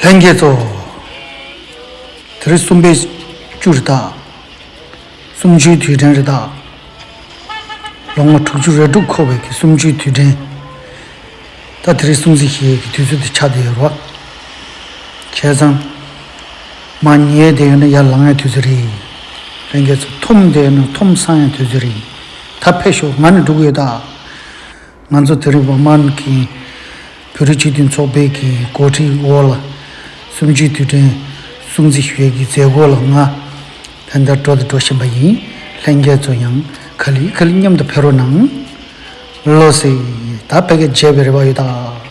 랭게도 드레스ум베 줄다 숨지 뒤전이다 롱어 투주를 두코베 숨지 뒤전 다 드레스ум지 히 뒤주도 차대요 계산 만니에 되는 야랑의 뒤들이 랭게서 톰되는 톰상의 뒤들이 다 패쇼 만 누구에다 만서 드리고 만기 표리치딘 소베기 고티 올 숨지 뒤전 숨지 휘기 제고랑아 단다 도도 도시바이 랭게서 양 칼리냠도 페로낭 로시 다 패게 제베르바이다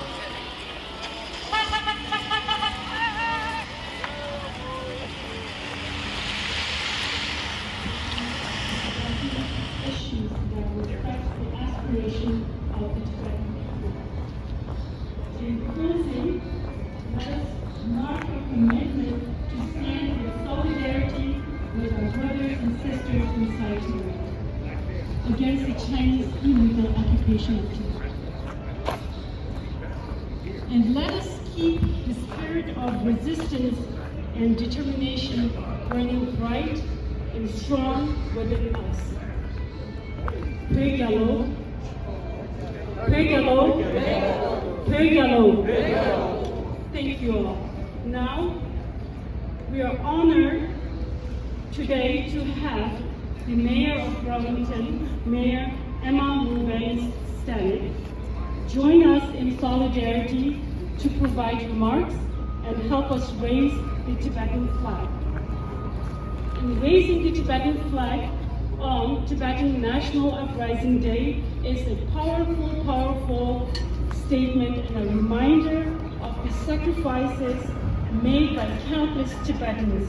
against the Chinese illegal occupation of Tibet. And let us keep the spirit of resistance and determination burning bright and strong within us. Pregalo, Pregalo, Pregalo. Thank you all. Now, we are honored today to have the Mayor of Burlington, Mayor Emma Mulvaney-Stanek, join us in solidarity to provide remarks and help us raise the Tibetan flag. And raising the Tibetan flag on Tibetan National Uprising Day is a powerful statement and a reminder of the sacrifices made by countless Tibetans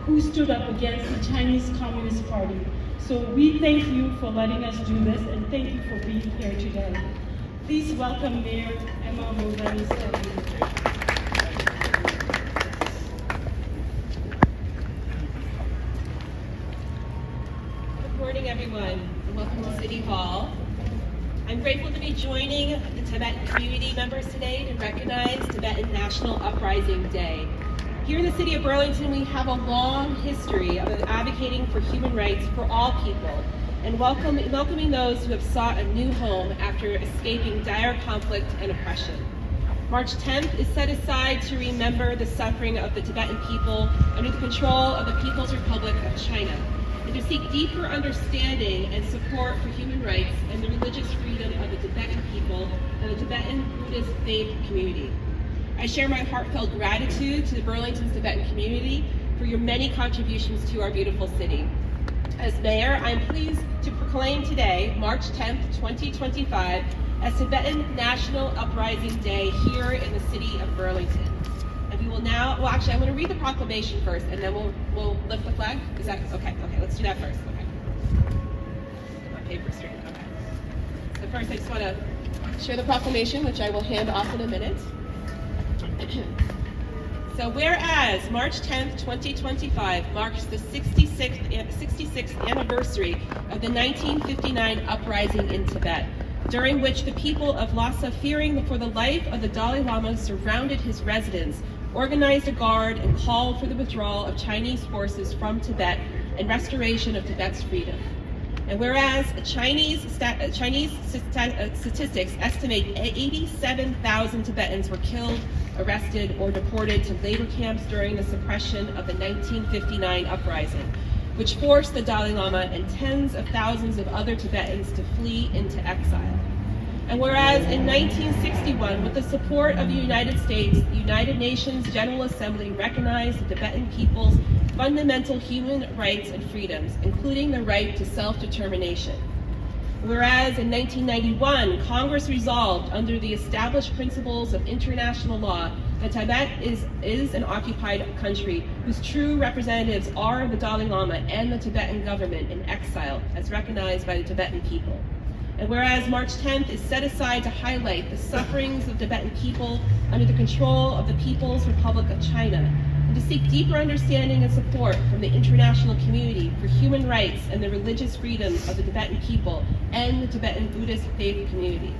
who stood up against the Chinese Communist Party. So we thank you for letting us do this, and thank you for being here today. Please welcome Mayor Emma Mulvaney-Stanek. Good morning, everyone, and welcome to City Hall. I'm grateful to be joining the Tibetan community members today to recognize Tibetan National Uprising Day. Here in the city of Burlington, we have a long history of advocating for human rights for all people and welcoming those who have sought a new home after escaping dire conflict and oppression. March 10th is set aside to remember the suffering of the Tibetan people under the control of the People's Republic of China, and to seek deeper understanding and support for human rights and the religious freedom of the Tibetan people and the Tibetan Buddhist faith community. I share my heartfelt gratitude to the Burlington's Tibetan community for your many contributions to our beautiful city. As mayor, I am pleased to proclaim today, March 10th, 2025, as Tibetan National Uprising Day here in the city of Burlington. And we will now, well actually I'm going to read the proclamation first and then we'll lift the flag. Is that, okay, let's do that first, okay. My paper's straight, okay. So first I just want to share the proclamation, which I will hand off in a minute. So whereas March 10th, 2025 marks the 66th anniversary of the 1959 uprising in Tibet, during which the people of Lhasa, fearing for the life of the Dalai Lama, surrounded his residence, organized a guard, and called for the withdrawal of Chinese forces from Tibet and restoration of Tibet's freedom. And whereas Chinese statistics estimate 87,000 Tibetans were killed, arrested, or deported to labor camps during the suppression of the 1959 uprising, which forced the Dalai Lama and tens of thousands of other Tibetans to flee into exile. And whereas in 1961, with the support of the United States, the United Nations General Assembly recognized the Tibetan people's fundamental human rights and freedoms, including the right to self-determination. Whereas in 1991, Congress resolved under the established principles of international law that Tibet is an occupied country whose true representatives are the Dalai Lama and the Tibetan government in exile, as recognized by the Tibetan people. And whereas March 10th is set aside to highlight the sufferings of Tibetan people under the control of the People's Republic of China, and to seek deeper understanding and support from the international community for human rights and the religious freedoms of the Tibetan people and the Tibetan Buddhist faith community.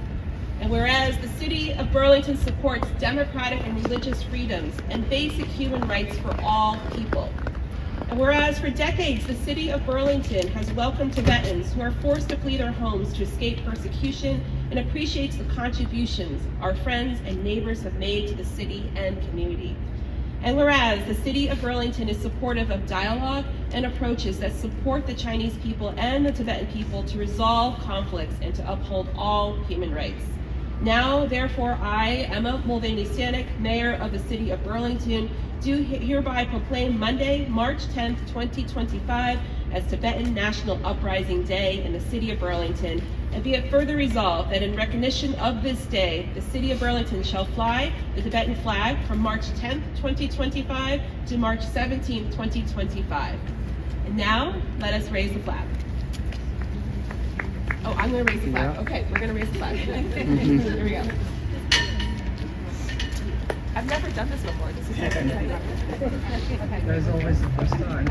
And whereas the city of Burlington supports democratic and religious freedoms and basic human rights for all people. And whereas for decades, the city of Burlington has welcomed Tibetans who are forced to flee their homes to escape persecution and appreciates the contributions our friends and neighbors have made to the city and community. And whereas the city of Burlington is supportive of dialogue and approaches that support the Chinese people and the Tibetan people to resolve conflicts and to uphold all human rights. Now, therefore, I, Emma Mulvaney-Stanek, Mayor of the City of Burlington, do hereby proclaim Monday, March 10th, 2025 as Tibetan National Uprising Day in the City of Burlington, and be it further resolved that in recognition of this day, the City of Burlington shall fly the Tibetan flag from March 10th, 2025 to March 17th, 2025. And now, let us raise the flag. Oh, I'm going to raise the flag. Yeah. Okay, we're going to raise the flag. Here we go. I've never done this before. This is okay. There's always the first time.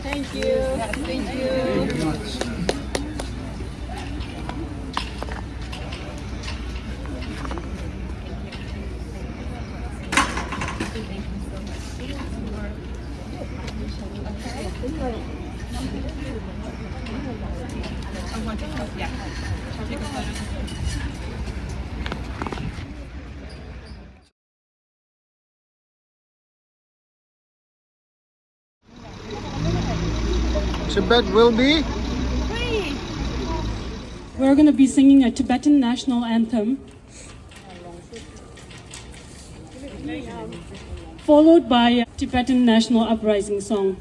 Thank you. Yes, thank you. Thank you very much. Yeah. I'll take a photo. Tibet will be. We're going to be singing a Tibetan national anthem, followed by a Tibetan national uprising song.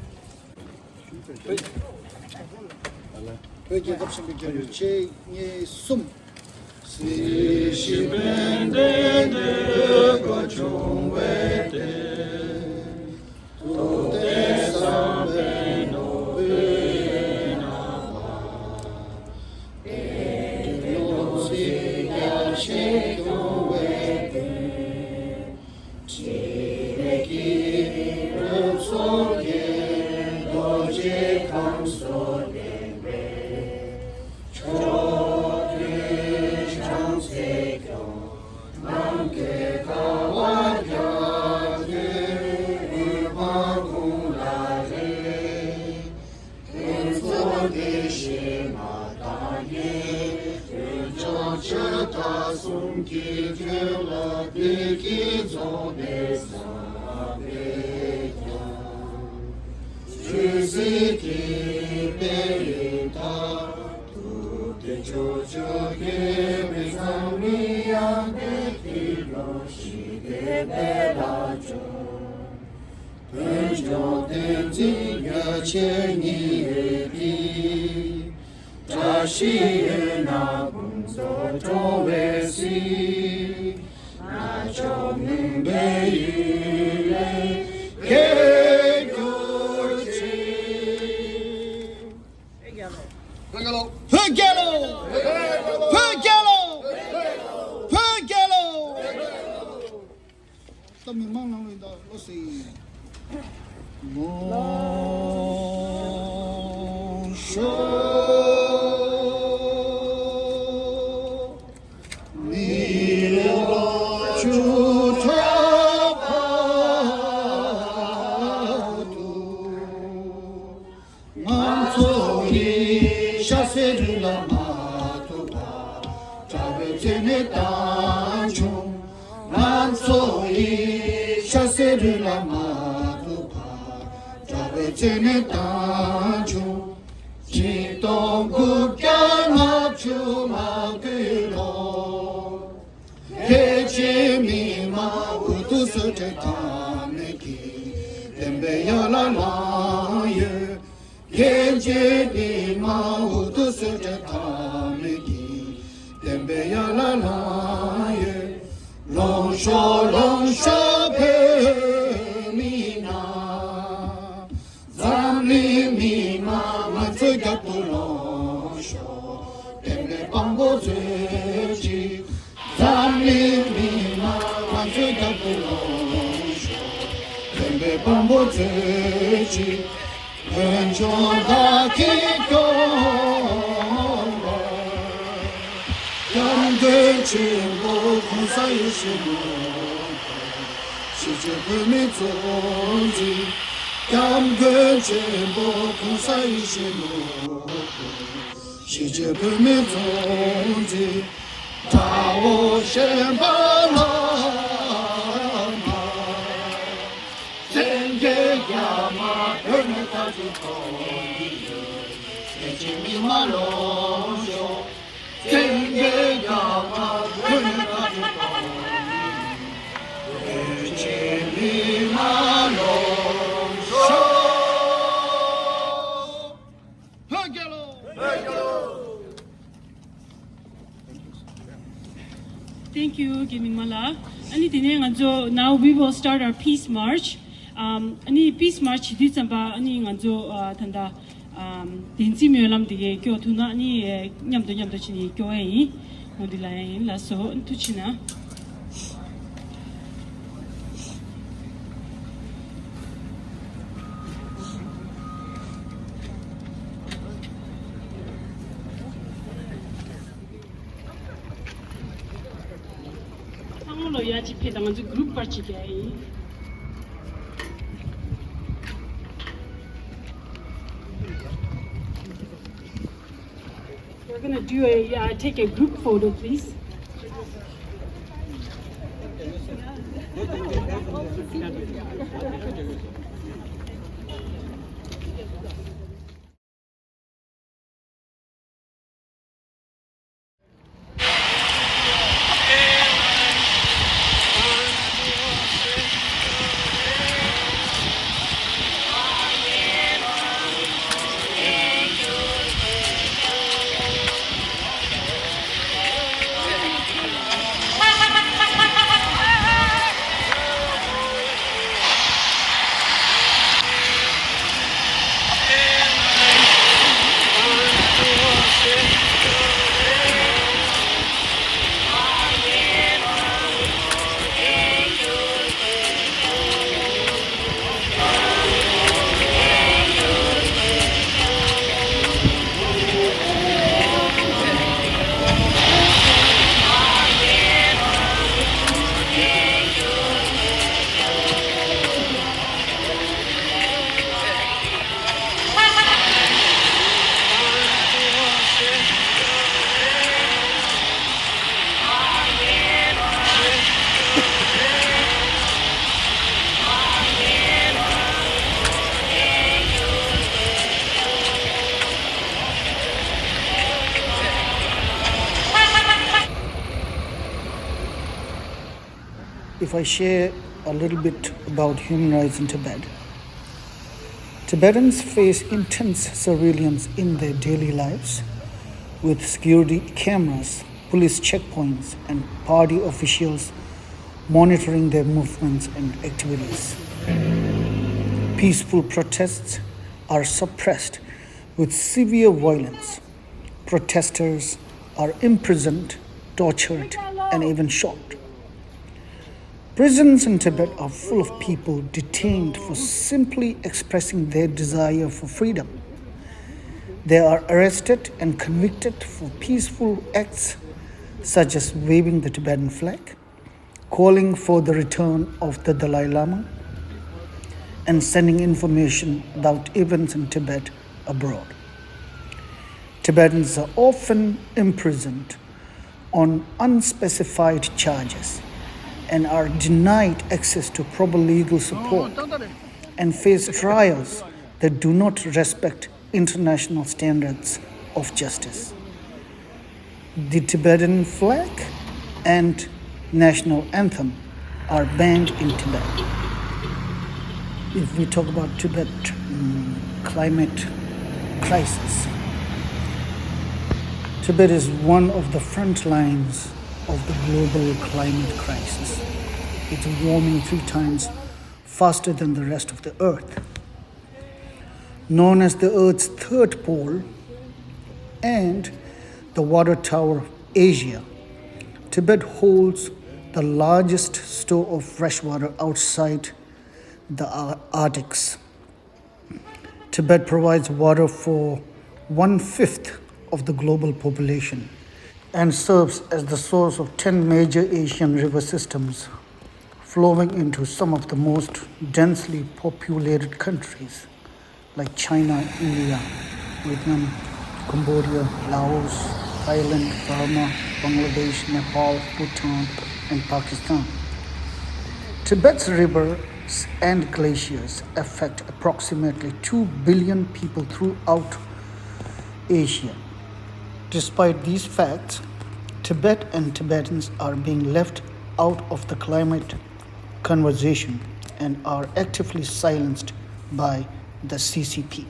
Keje di ma utu sute tamiki Tembe ya la la ye Long sho pe mi na Zamli mi ma matsu gatu long sho Tembe pambo zue ji Zamli mi ma matsu gatu long sho Tembe pambo zue ji Enjoy Kiko Yamde Chimbo Kunsai Shimu Shiji Pumi Zonji Yamde Chimbo Kunsai Shimu Shiji Pumi Zonji Tao Shenpa Yama, Thank you, Gaming Mala. Now we will start our peace march. Ani peace march di tsamba ani nganzo thanda dinsi myolam dige kyo thuna ani nyamdo chini kyo ai modilai la so tuchina Anglo ya jipe da nganzo group party gai We're going to do take a group photo, please. If I share a little bit about human rights in Tibet, Tibetans face intense surveillance in their daily lives with security cameras, police checkpoints, and party officials monitoring their movements and activities. Peaceful protests are suppressed with severe violence. Protesters are imprisoned, tortured, and even shot. Prisons in Tibet are full of people detained for simply expressing their desire for freedom. They are arrested and convicted for peaceful acts such as waving the Tibetan flag, calling for the return of the Dalai Lama, and sending information about events in Tibet abroad. Tibetans are often imprisoned on unspecified charges and are denied access to proper legal support and face trials that do not respect international standards of justice. The Tibetan flag and national anthem are banned in Tibet. If we talk about Tibet climate crisis. Tibet is one of the front lines of the global climate crisis. It's warming 3 times faster than the rest of the earth. Known as the Earth's third pole and the water tower of Asia, Tibet holds the largest store of fresh water outside the Arctics. Tibet provides water for 1/5 of the global population and serves as the source of 10 major Asian river systems flowing into some of the most densely populated countries like China, India, Vietnam, Cambodia, Laos, Thailand, Burma, Bangladesh, Nepal, Bhutan, and Pakistan. Tibet's rivers and glaciers affect approximately 2 billion people throughout Asia. Despite these facts, Tibet and Tibetans are being left out of the climate conversation and are actively silenced by the CCP.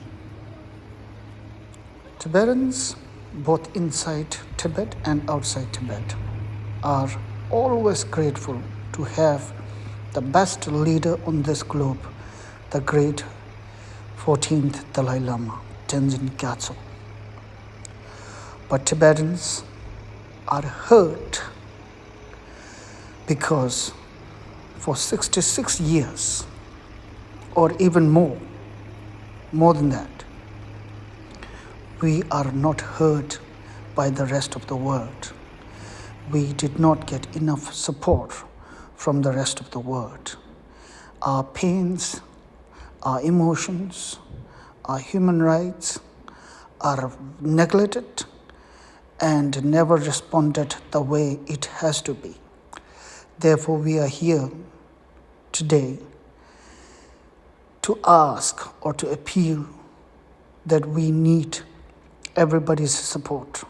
Tibetans, both inside Tibet and outside Tibet, are always grateful to have the best leader on this globe, the great 14th Dalai Lama, Tenzin Gyatso. But Tibetans are hurt because for 66 years, or even more than that, we are not heard by the rest of the world. We did not get enough support from the rest of the world. Our pains, our emotions, our human rights are neglected and never responded the way it has to be. Therefore, we are here today to ask or to appeal that we need everybody's support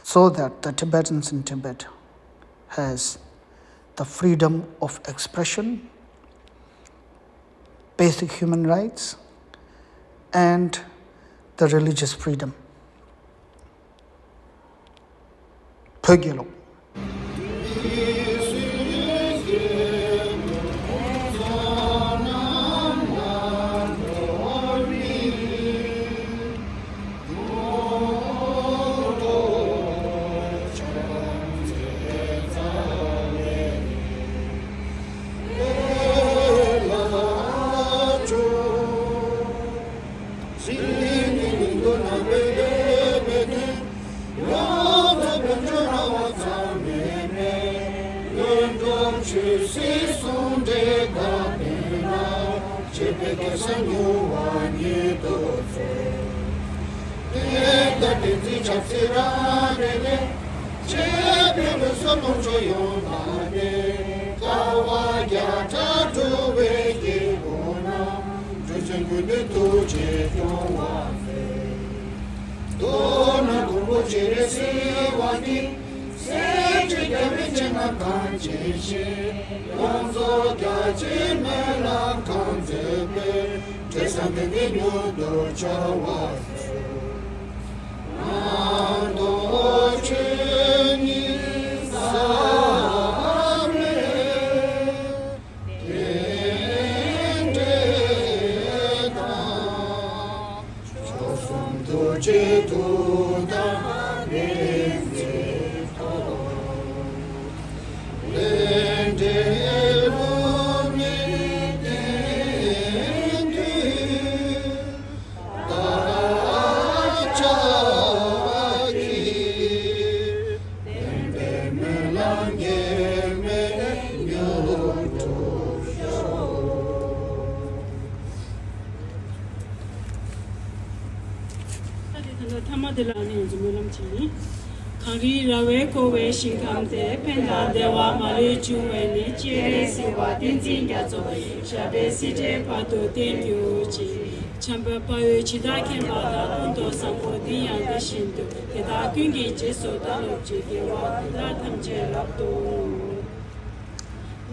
so that the Tibetans in Tibet has the freedom of expression, basic human rights, and the religious freedom. Pögyalo. Kari rawe kowe shinkamte penda dewa mali juwe ni jere siwa tenzin gyatso shabe sije pato tenryuchi chamba payo chida kembada kundo sampo diyan de shinto keda kungi jeso dalo jigewa da tamje lapto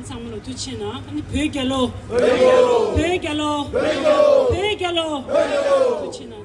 samlo tuchina ani pegelo tuchina